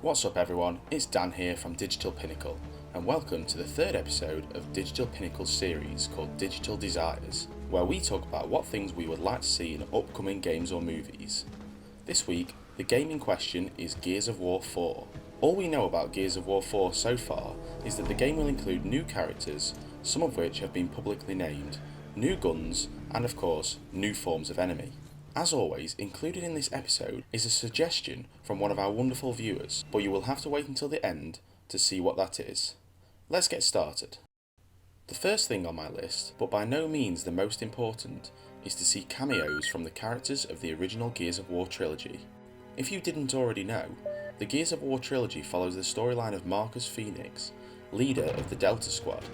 What's up everyone, it's Dan here from Digital Pinnacle, and welcome to the third episode of Digital Pinnacle's series called Digital Desires, where we talk about what things we would like to see in upcoming games or movies. This week, the game in question is Gears of War 4. All we know about Gears of War 4 so far is that the game will include new characters, some of which have been publicly named, new guns, and of course, new forms of enemy. As always, included in this episode is a suggestion from one of our wonderful viewers, but you will have to wait until the end to see what that is. Let's get started. The first thing on my list, but by no means the most important, is to see cameos from the characters of the original Gears of War trilogy. If you didn't already know, the Gears of War trilogy follows the storyline of Marcus Phoenix, leader of the Delta Squad,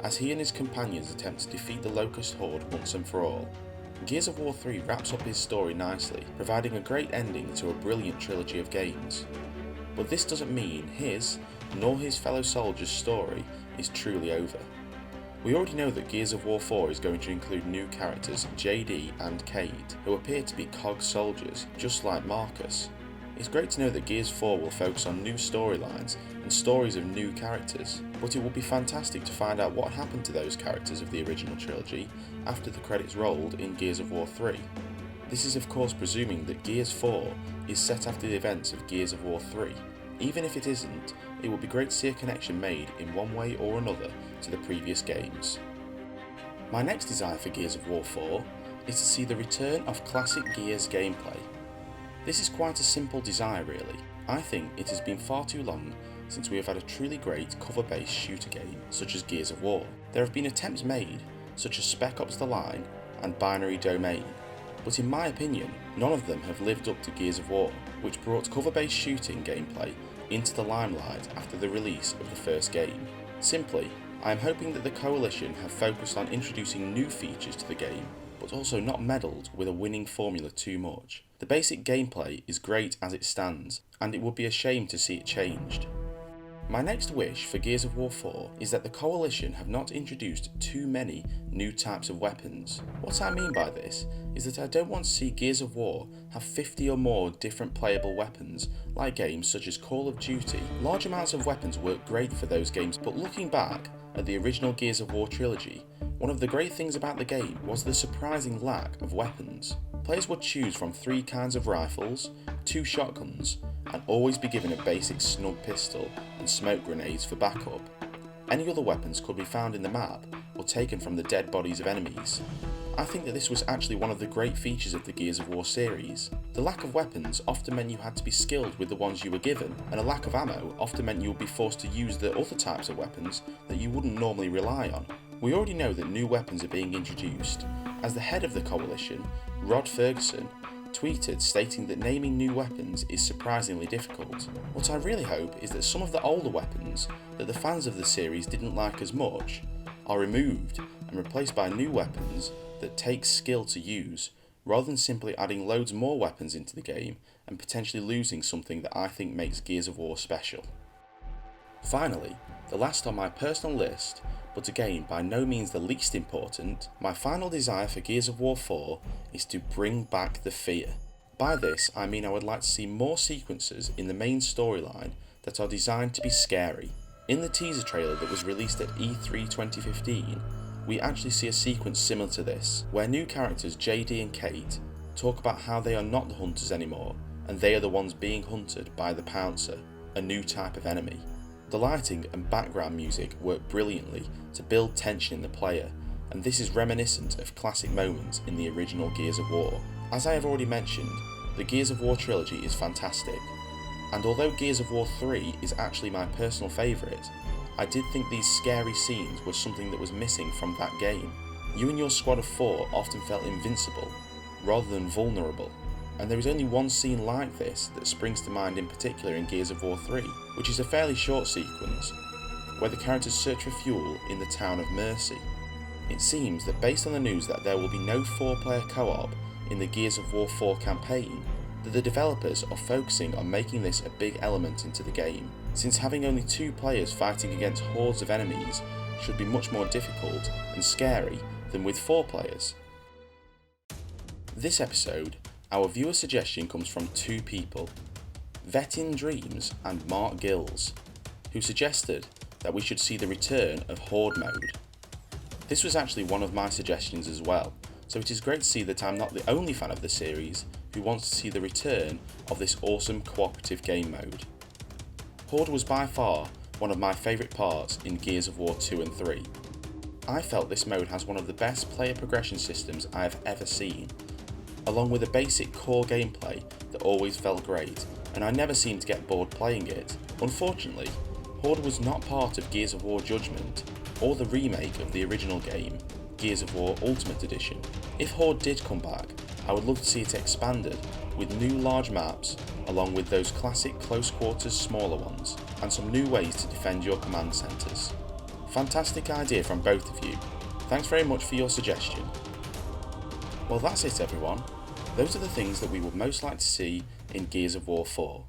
as he and his companions attempt to defeat the Locust Horde once and for all. Gears of War 3 wraps up his story nicely, providing a great ending to a brilliant trilogy of games. But this doesn't mean his, nor his fellow soldiers' story is truly over. We already know that Gears of War 4 is going to include new characters JD and Cade, who appear to be COG soldiers, just like Marcus. It's great to know that Gears 4 will focus on new storylines and stories of new characters, but it would be fantastic to find out what happened to those characters of the original trilogy after the credits rolled in Gears of War 3. This is of course presuming that Gears 4 is set after the events of Gears of War 3. Even if it isn't, it would be great to see a connection made in one way or another to the previous games. My next desire for Gears of War 4 is to see the return of classic Gears gameplay. This is quite a simple desire really. I think it has been far too long since we have had a truly great cover-based shooter game such as Gears of War. There have been attempts made such as Spec Ops The Line and Binary Domain, but in my opinion none of them have lived up to Gears of War, which brought cover-based shooting gameplay into the limelight after the release of the first game. Simply, I am hoping that the Coalition have focused on introducing new features to the game, but also not meddled with a winning formula too much. The basic gameplay is great as it stands, and it would be a shame to see it changed. My next wish for Gears of War 4 is that the Coalition have not introduced too many new types of weapons. What I mean by this is that I don't want to see Gears of War have 50 or more different playable weapons like games such as Call of Duty. Large amounts of weapons work great for those games, but looking back at the original Gears of War trilogy, one of the great things about the game was the surprising lack of weapons. Players would choose from 3 kinds of rifles, 2 shotguns, and always be given a basic snug pistol and smoke grenades for backup. Any other weapons could be found in the map or taken from the dead bodies of enemies. I think that this was actually one of the great features of the Gears of War series. The lack of weapons often meant you had to be skilled with the ones you were given, and a lack of ammo often meant you would be forced to use the other types of weapons that you wouldn't normally rely on. We already know that new weapons are being introduced, as the head of the Coalition, Rod Ferguson, tweeted stating that naming new weapons is surprisingly difficult. What I really hope is that some of the older weapons that the fans of the series didn't like as much are removed and replaced by new weapons that take skill to use, rather than simply adding loads more weapons into the game and potentially losing something that I think makes Gears of War special. Finally, the last on my personal list, but again by no means the least important, my final desire for Gears of War 4 is to bring back the fear. By this I mean I would like to see more sequences in the main storyline that are designed to be scary. In the teaser trailer that was released at E3 2015, we actually see a sequence similar to this, where new characters JD and Cade talk about how they are not the hunters anymore, and they are the ones being hunted by the Pouncer, a new type of enemy. The lighting and background music work brilliantly to build tension in the player, and this is reminiscent of classic moments in the original Gears of War. As I have already mentioned, the Gears of War trilogy is fantastic, and although Gears of War 3 is actually my personal favourite, I did think these scary scenes were something that was missing from that game. You and your squad of 4 often felt invincible, rather than vulnerable, and there is only one scene like this that springs to mind in particular in Gears of War 3, which is a fairly short sequence, where the characters search for fuel in the town of Mercy. It seems that based on the news that there will be no 4-player co-op in the Gears of War 4 campaign, that the developers are focusing on making this a big element into the game, since having only 2 players fighting against hordes of enemies should be much more difficult and scary than with 4 players. This episode, our viewer suggestion comes from 2 people. Vetin Dreams and Mark Gills, who suggested that we should see the return of Horde mode. This was actually one of my suggestions as well, so it is great to see that I'm not the only fan of the series who wants to see the return of this awesome cooperative game mode. Horde was by far one of my favourite parts in Gears of War 2 and 3. I felt this mode has one of the best player progression systems I have ever seen, along with a basic core gameplay that always felt great, and I never seemed to get bored playing it. Unfortunately, Horde was not part of Gears of War Judgment or the remake of the original game, Gears of War Ultimate Edition. If Horde did come back, I would love to see it expanded with new large maps along with those classic close quarters smaller ones, and some new ways to defend your command centres. Fantastic idea from both of you. Thanks very much for your suggestion. Well, that's it everyone. Those are the things that we would most like to see in Gears of War 4.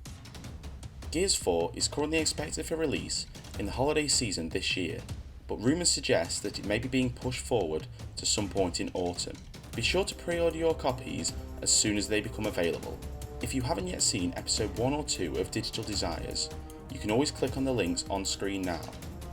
Gears 4 is currently expected for release in the holiday season this year, but rumours suggest that it may be being pushed forward to some point in autumn. Be sure to pre-order your copies as soon as they become available. If you haven't yet seen episode 1 or 2 of Digital Desires, you can always click on the links on screen now.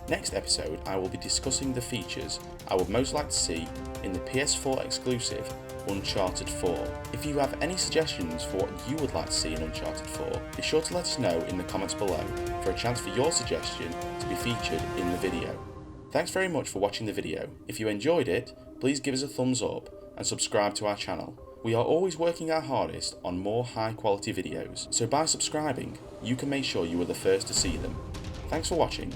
Next episode I will be discussing the features I would most like to see in the PS4 exclusive Uncharted 4. If you have any suggestions for what you would like to see in Uncharted 4, be sure to let us know in the comments below for a chance for your suggestion to be featured in the video. Thanks very much for watching the video. If you enjoyed it, please give us a thumbs up and subscribe to our channel. We are always working our hardest on more high quality videos, so by subscribing, you can make sure you are the first to see them. Thanks for watching.